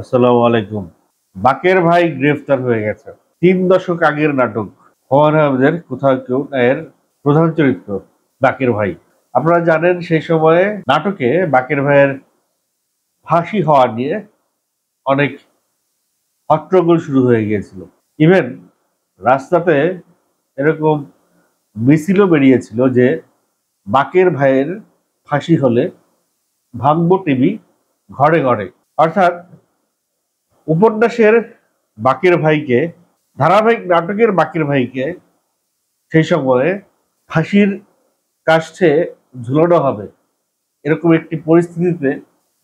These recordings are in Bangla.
আসসালামু আলাইকুম। বাকের ভাই গ্রেফতার হয়ে গেছে। ৩ দশক আগের নাটক হুমায়ূন আহমেদের কোথাও কেউ এর প্রধান চরিত্র বাকের ভাই। আপনারা জানেন সেই সময়ে নাটকে বাকের ভাইয়ের ফাঁসি হওয়া নিয়ে অনেক হট্টগোল শুরু হয়ে গিয়েছিল। ইভেন রাস্তাতে এরকম মিছিলও বেরিয়েছিল যে বাকের ভাইয়ের ফাঁসি হলে ভাঙবো টিভি ঘরে ঘরে। অর্থাৎ উপন্যাসের বাকের ভাইকে, ধারাবাহিক নাটকের বাকের ভাইকে সেই সময়ে ফাঁসির কাষ্ঠে ঝুলানো হবে, এরকম একটি পরিস্থিতিতে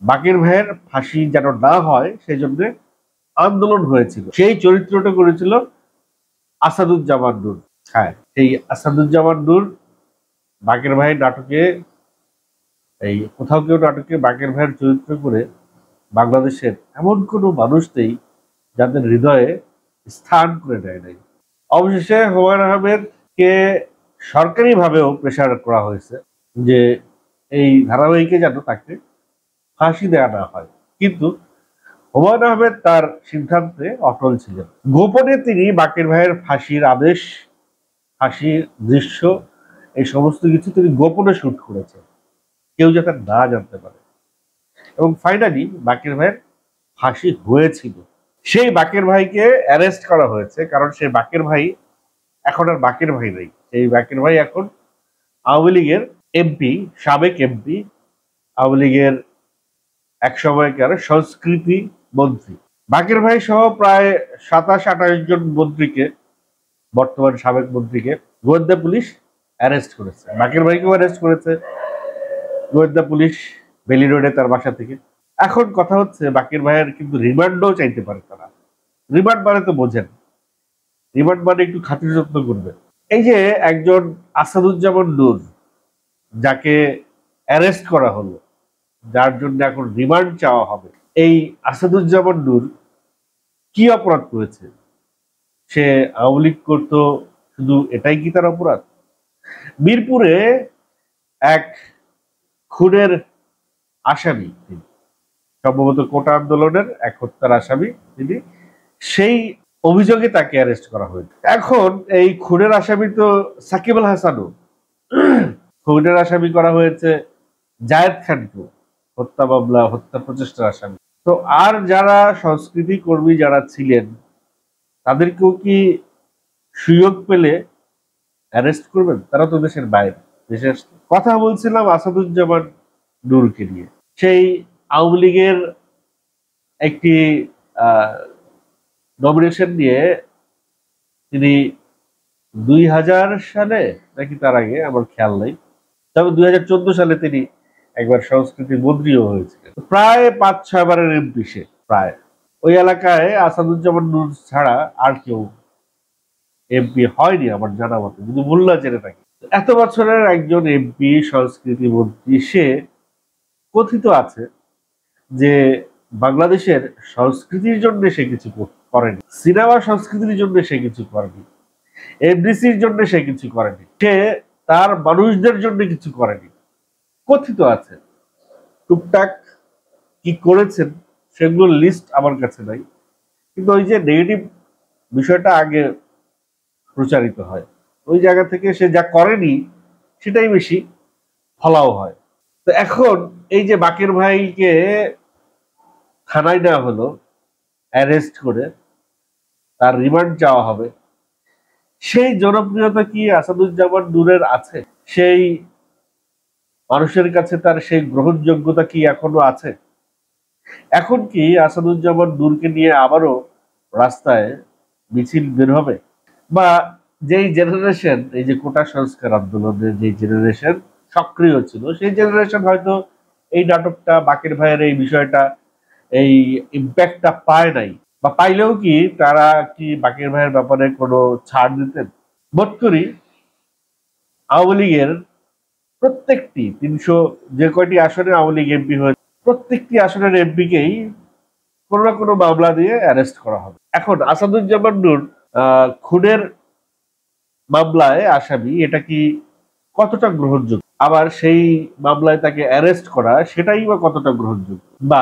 বাকের ভাইয়ের ফাঁসি যেন না হয় সেই জন্য আন্দোলন হয়েছিল। সেই চরিত্রটা করেছিল আসাদুজ্জামান নূর। হ্যাঁ, এই আসাদুজ্জামান নূর বাকের ভাইয়ের নাটকে, এই কোথাও কেউ নাটকে বাকের ভাইয়ের চরিত্র করে বাংলাদেশের এমন কোনো মানুষ নেই যাদের হৃদয়ে স্থান করে নেয় নাই। অবশেষে হুমায়ূন আহমেদকে সরকারিভাবেও প্রেশার করা হয়েছে যে এই ধারাবাহিকে যেন তাকে ফাঁসি দেওয়া না হয়, কিন্তু হুমায়ূন আহমেদ তার সিদ্ধান্তে অটল ছিলেন। গোপনে তিনি বাকের ভাইয়ের ফাঁসির আদেশ, ফাঁসির দৃশ্য, এই সমস্ত কিছু তিনি গোপনে শুট করেছেন, কেউ যাতে না জানতে পারে। এবং ফাইনালি বাকের ভাইয়ের ফাঁসি হয়েছিল। সেই বাকের ভাইকে অ্যারেস্ট করা হয়েছে, কারণ সেই বাকের ভাই এখন আর বাকের ভাই নেই। সেই বাকের ভাই এখন আওয়ামী লীগের এমপি, সাবেক এমপি, আওয়ামী লীগের এক সময়কার সংস্কৃতি মন্ত্রী। বাকের ভাই সহ প্রায় ২৭-২৮ জন মন্ত্রীকে, বর্তমান সাবেক মন্ত্রীকে গোয়েন্দা পুলিশ অ্যারেস্ট করেছে। বাকের ভাইকেও অ্যারেস্ট করেছে গোয়েন্দা পুলিশ বেলি রোডে তার বাসা থেকে। এখন কথা হচ্ছে বাকের ভাইয়ের কিন্তু রিমান্ডও চাইতে পারে তারা। রিমান্ড মানে তো বোঝেন, রিমান্ড মানে একটু খাতির যত্ন করবে। এই যে একজন আসাদুজ্জামান নূর যাকে অ্যারেস্ট করা হলো, যার জন্য এখন রিমান্ড চাওয়া হবে, এই আসাদুজ্জামান নূর কি অপরাধ করেছে? সে আওয়ামী লীগ করতো, শুধু এটাই কি তার অপরাধ? মিরপুরে এক খুনের আসামি তিনি, সম্ভবত কোটা আন্দোলনের এক হত্যার আসামি তিনি, সেই অভিযোগে তাকে অ্যারেস্ট করা হয়েছে। এখন এই খুনের আসামি তো সাকিব আল হাসানও, খুনের আসামি করা হয়েছে জায়েদ খানকে, হত্যা মামলা, হত্যা প্রচেষ্টার আসামি। তো আর যারা সংস্কৃতি কর্মী যারা ছিলেন তাদেরকেও কি সুযোগ পেলে অ্যারেস্ট করবেন? তারা তো দেশের বাইরে। দেশের কথা বলছিলাম আসাদুজ্জামান নূরকে নিয়ে। সেই আওয়ামী লীগের একটি নমিনেশন নিয়ে তিনি ২০০০ সালে নাকি তার আগে আমার খেয়াল নেই, তবে ২০১৪ সালে তিনি একবার সংস্কৃতি মন্ত্রীও হয়েছিলেন। প্রায় ৫-৬ বারের এমপি সে, প্রায়। ওই এলাকায় আসাদুজ্জামান নূর ছাড়া আর কেউ এমপি হয়নি আমার জানা মতে, যদি ভুল না জেনে থাকি। এত বছরের একজন এমপি, সংস্কৃতি মন্ত্রী, সে কথিত আছে যে বাংলাদেশের সংস্কৃতির জন্য সে কিছু করেনি, সিনেমা সংস্কৃতির জন্য সে কিছু করেনি, এফডিসির জন্য সে কিছু করেনি, সে তার মানুষদের জন্য কিছু করেনি, কথিত আছে। টুকটাক কি করেছেন সেগুলোর লিস্ট আমার কাছে নাই, কিন্তু ওই যে নেগেটিভ বিষয়টা আগে প্রচারিত হয়, ওই জায়গা থেকে সে যা করেনি সেটাই বেশি ফলাও হয়। তো এখন এই যে বাকের ভাইকে থানায় নেওয়া হলো, অ্যারেস্ট করে তার রিমান্ড চাওয়া হবে, সেই জনপ্রিয়তা কি আসাদুজ্জামান নূরের আছে? সেই মানুষের কাছে তার সেই গ্রহণযোগ্যতা কি এখনো আছে? এখন কি আসাদুজ্জামান নূরকে নিয়ে আবারও রাস্তায় মিছিল বের হবে? বা যেই জেনারেশন, এই যে কোটা সংস্কার আন্দোলনের যে জেনারেশন সক্রিয় ছিল, সেই জেনারেশন হয়তো এই নাটকটা, বাকের ভাইয়ের এই বিষয়টা, এই ইম্প্যাক্টটা পায় নাই, বা পাইলেও কি তারা কি বাকের ভাইয়ের ব্যাপারে কোনো ছাড় দিতেন? বোধ করি আওয়ামী লীগের প্রত্যেকটি ৩০০ যে কয়টি আসনে আওয়ামী লীগ এমপি হয়েছে, প্রত্যেকটি আসনের এমপিকেই কোনো না কোনো মামলা দিয়ে অ্যারেস্ট করা হবে। এখন আসাদুজ্জামান নূর খুনের মামলায় আসামি, এটা কি কতটা গ্রহণযোগ্য? আবার সেই মামলায় তাকে অ্যারেস্ট করা, সেটাই বা কতটা গ্রহণযোগ্য? বা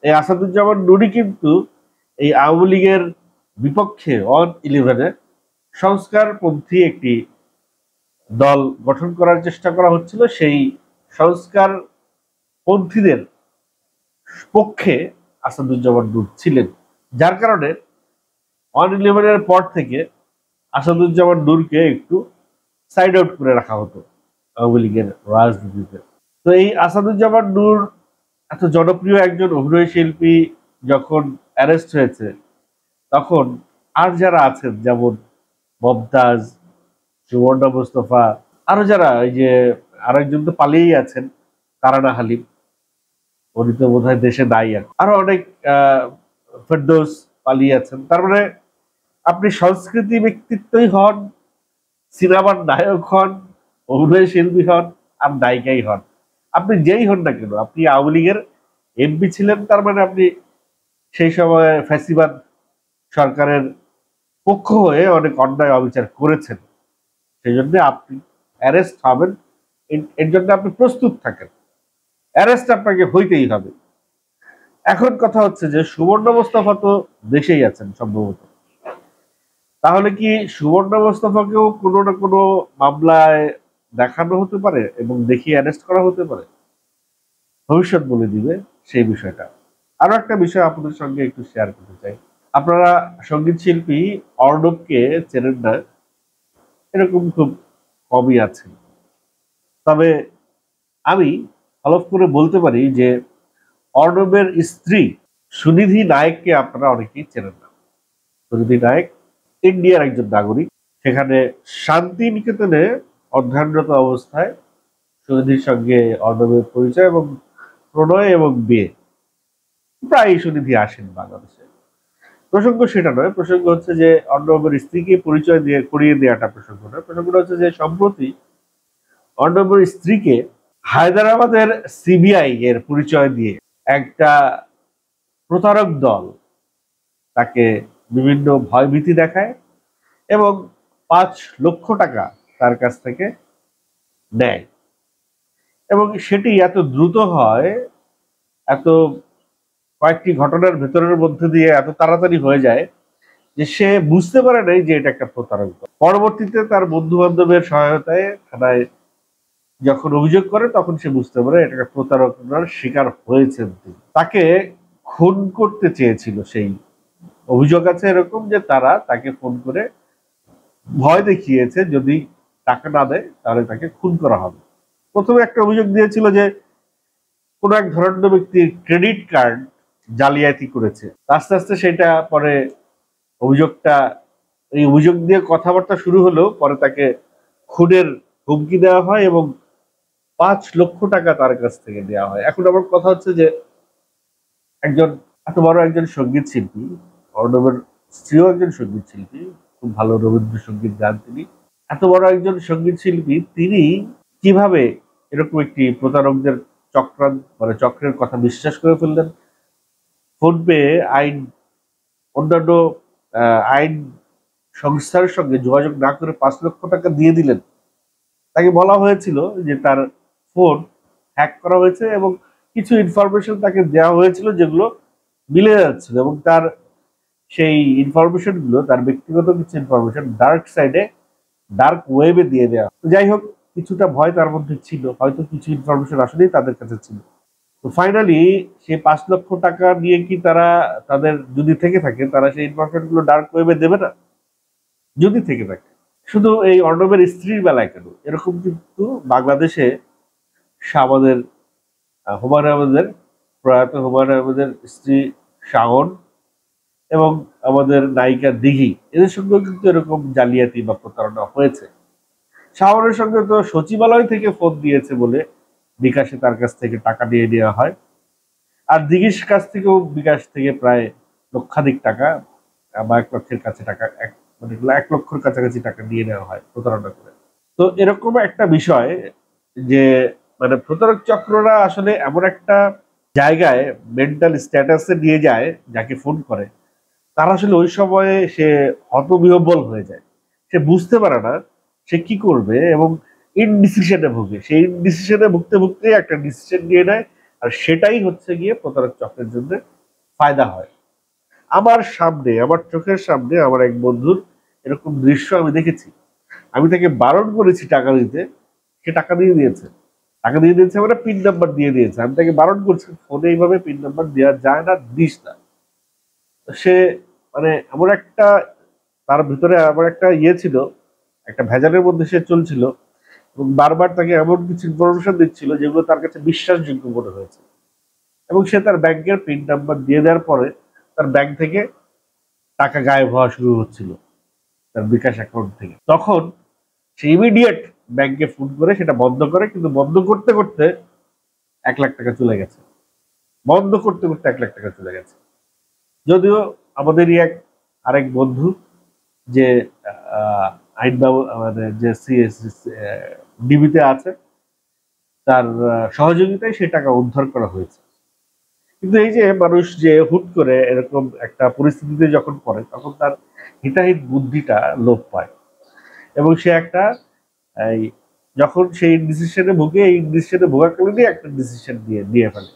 এই আসাদুজ্জামান নুরি কিন্তু এই আওয়ামী লীগের বিপক্ষে অন 11-এ সংস্কারপন্থী একটি দল গঠন করার চেষ্টা করা হচ্ছিল। সেই সংস্কার পন্থীদের পক্ষে আসাদুজ্জামান নূর ছিলেন, যার কারণে অন 11-এর পর থেকে আসাদুজ্জামান নূরকে একটু সাইড আউট করে রাখা হতো আওয়ামী লীগের রাজনীতিতে। তো এই আসাদুজ্জামান নূর এত জনপ্রিয় একজন অভিনয় শিল্পী যখন অ্যারেস্ট হয়েছে, তখন আর যারা আছেন যেমন মমতাজ, সুবর্ণ মোস্তফা, আরো যারা, এই যে আরেকজন তো পালিয়েই আছেন, তারানা হালিম, উনি তো বোধ হয় দেশে নাই, আরো অনেক ফেরদৌস পালিয়ে আছেন। তার মানে আপনি সংস্কৃতি ব্যক্তিত্বই হন, সিনেমার নায়ক হন, অভিনয় শিল্পী হন, আর নায়িকাই হন, আপনি যেই হন না কেন, আপনি আওয়ামী লীগের এমপি ছিলেন, তার মানে আপনি সেই সময় ফ্যাসিবাদ সরকারের পক্ষ হয়ে অনেক অন্যায় অবিচার করেছেন। সেই জন্য আপনি অ্যারেস্ট হবেন, এর জন্য আপনি প্রস্তুত থাকেন, অ্যারেস্ট আপনাকে হইতেই হবে। এখন কথা হচ্ছে যে সুবর্ণ মোস্তফা তো দেশেই আছেন সম্ভবত, তাহলে কি সুবর্ণ মোস্তফাকেও কোনো না কোনো মামলায় দেখানো হতে পারে এবং দেখিয়ে অ্যারেস্ট করা হতে পারে? ভবিষ্যৎ বলে দিবে সেই বিষয়টা। আরো একটা বিষয় আপনাদের সঙ্গে একটু শেয়ার করতে চাই। আপনারা সঙ্গীত শিল্পী অর্ণবকে চেনেন না এরকম খুব কমই আছেন, তবে আমি হলফ করে বলতে পারি যে অর্ণবের স্ত্রী সুনিধি নায়েককে আপনারা অনেকেই চেনেন না। সুনিধি নায়েক ইন্ডিয়ার একজন নাগরিক, সেখানে শান্তিনিকেতনে অধ্যয়নরত অবস্থায় সুনিধির সঙ্গে অর্ণবের পরিচয় এবং প্রণয় এবং বিয়ে। প্রায় সুনিধি আসেন বাংলাদেশে। প্রসঙ্গ সেটা নয়, প্রসঙ্গ হচ্ছে যে অর্ণবের স্ত্রীকে পরিচয় দিয়ে করিয়ে দেওয়াটা প্রসঙ্গ নয়। প্রসঙ্গটা হচ্ছে যে সম্প্রতি অর্ণবের স্ত্রীকে হায়দ্রাবাদের সিবিআই এর পরিচয় দিয়ে একটা প্রতারক দল তাকে বিভিন্ন ভয়ভীতি দেখায় এবং 5 লক্ষ টাকা তার কাছ থেকে নেয়, এবং সেটি এত দ্রুত হয়, এত কয়েকটি ঘটনার ভেতরের মধ্যে দিয়ে এত তাড়াতাড়ি হয়ে যায় যে সে বুঝতে পারে নাই যে এটা একটা প্রতারক দল। পরবর্তীতে তার বন্ধু বান্ধবের সহায়তায় থানায় যখন অভিযোগ করে, তখন সে বুঝতে পারে এটা একটা প্রতারণার শিকার হয়েছেন তিনি। তাকে খুন করতে চেয়েছিল, সেই অভিযোগ আছে এরকম যে তারা তাকে ফোন করে ভয় দেখিয়েছে যদি টাকা না দেয় তাহলে তাকে খুন করা হবে। প্রথমে একটা অভিযোগ দিয়েছিল যে কোন এক ধরন্য ব্যক্তির ক্রেডিট কার্ড জালিয়াতি করেছে। আস্তে আস্তে সেটা পরে এই অভিযোগ দিয়ে কথাবার্তা শুরু হলেও পরে তাকে খুনের হুমকি দেওয়া হয় এবং 5 লক্ষ টাকা তার কাছ থেকে দেওয়া হয়। এখন আমার কথা হচ্ছে যে একজন এত বড় একজন সঙ্গীত শিল্পী, অর্ণবের স্ত্রীও একজন সঙ্গীত শিল্পী, খুব ভালো রবীন্দ্রসঙ্গীত গান তিনি, এত বড় একজন সঙ্গীত শিল্পী, তিনি কিভাবে এরকম একটি প্রতারকদের চক্রের কথা বিশ্বাস করে ফেললেন? ফোন পেয়ে অন্যান্য আইন সংস্থার সঙ্গে যোগাযোগ না করে 5 লক্ষ টাকা দিয়ে দিলেন। তাকে বলা হয়েছিল যে তার ফোন হ্যাক করা হয়েছে এবং কিছু ইনফরমেশন তাকে দেওয়া হয়েছিল যেগুলো মিলে যাচ্ছিল, এবং তার সেই ইনফরমেশন গুলো, তার ব্যক্তিগত কিছু ইনফরমেশন ডার্ক ওয়েবে দিয়ে দেওয়া। যাই হোক, কিছুটা ভয় তার মধ্যে ছিল, হয়তো কিছু ইনফরমেশন আসলেই তাদের কাছে ছিল। তো ফাইনালি সেই 5 লক্ষ টাকা নিয়ে কি তাদের যদি থেকে থাকে, তারা সেই ইনফরমেশন গুলো ডার্ক ওয়েবে দেবে না? যদি থেকে থাকে, শুধু এই অর্ণবের স্ত্রীর বেলায় কেন, এরকম কিন্তু বাংলাদেশে আমাদের হুমায়ুন আহমেদের, প্রয়াত হুমায়ুন আহমেদের স্ত্রী শাওন এবং আমাদের নায়িকা দিঘি, এদের সঙ্গেও কিন্তু এরকম জালিয়াতি বা প্রতারণা হয়েছে। শাওনের সঙ্গে তো সচিবালয় থেকে ফোন দিয়েছে বলে বিকাশে তার কাছ থেকে টাকা নিয়ে নেওয়া হয়, আর দিঘির কাছ থেকেও বিকাশ থেকে প্রায় লক্ষাধিক টাকা বা 1 লক্ষের কাছে টাকা, মানে 1 লক্ষের কাছাকাছি টাকা নিয়ে নেওয়া হয় প্রতারণা করে। তো এরকম একটা বিষয় যে মানে প্রতারক চক্ররা আসলে এমন একটা জায়গায় মেন্টাল স্ট্যাটাসে নিয়ে যায় যাকে ফোন করে, তার আসলে ওই সময়ে সে হতবিহ্বল হয়ে যায়, সে বুঝতে পারে না সে কি করবে এবং ইনডিসিশনে ভোগে। সেই ইনডিসিশনে ভুগতে ভুগতে একটা ডিসিশন নিয়ে নেয়, আর সেটাই হচ্ছে গিয়ে প্রতারক চক্রের জন্য ফায়দা হয়। আমার সামনে, আমার চোখের সামনে আমার এক বন্ধুর এরকম দৃশ্য আমি দেখেছি। আমি তাকে বারণ করেছি টাকা দিতে, সে টাকা দিয়ে দিয়েছে। টাকা দিয়ে দিয়েছে মানে পিন নাম্বার দিয়ে দিয়েছে। আমি তাকে বারণ করছি, ফোনে এইভাবে পিন নাম্বার দেওয়া যায় না, দিস না। সে মানে এমন একটা, তার ভিতরে আমার একটা ইয়ে ছিল, একটা ভেজালের মধ্যে সে চলছিল এবং বারবার তাকে এমন কিছু ইনফরমেশন দিচ্ছিল যেগুলো তার কাছে বিশ্বাসযোগ্য মনে হয়েছে। এবং সে তার ব্যাংকের পিন নাম্বার দিয়ে দেওয়ার পরে তার ব্যাংক থেকে টাকা গায়েব হওয়া শুরু হচ্ছিল, তার বিকাশ অ্যাকাউন্ট থেকে। তখন সে ইমিডিয়েট ব্যাংকে ফোন করে সেটা বন্ধ করে, কিন্তু বন্ধ করতে করতে 1 লাখ টাকা চলে গেছে। বন্ধ করতে করতে 1 লাখ টাকা চলে গেছে। যদিও আমাদেরই আরেক বন্ধু যে আইন মানে যে ডিবিতে আছে, তার সহযোগিতায় সেই টাকা উদ্ধার করা হয়েছে। কিন্তু এই যে মানুষ যে হুট করে এরকম একটা পরিস্থিতিতে যখন পড়ে, তখন তার হিতাহিত বুদ্ধিটা লোপ পায় এবং সে একটা এই যখন সেই ডিসিশনে ভুগে, এই ডিসিশনে ভোগাকালীনই একটা ডিসিশন নিয়ে ফেলে।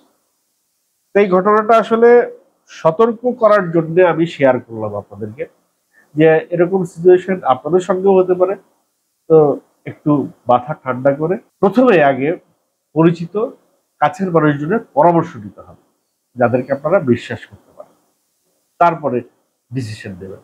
তো এই ঘটনাটা আসলে সতর্ক করার জন্য আমি শেয়ার করলাম আপনাদেরকে, যে এরকম সিচুয়েশন আপনাদের সঙ্গেও হতে পারে। তো একটু মাথা ঠান্ডা করে প্রথমে আগে পরিচিত কাছের মানুষজনের পরামর্শ নিতে হবে, যাদেরকে আপনারা বিশ্বাস করতে পারেন, তারপরে ডিসিশন দেবেন।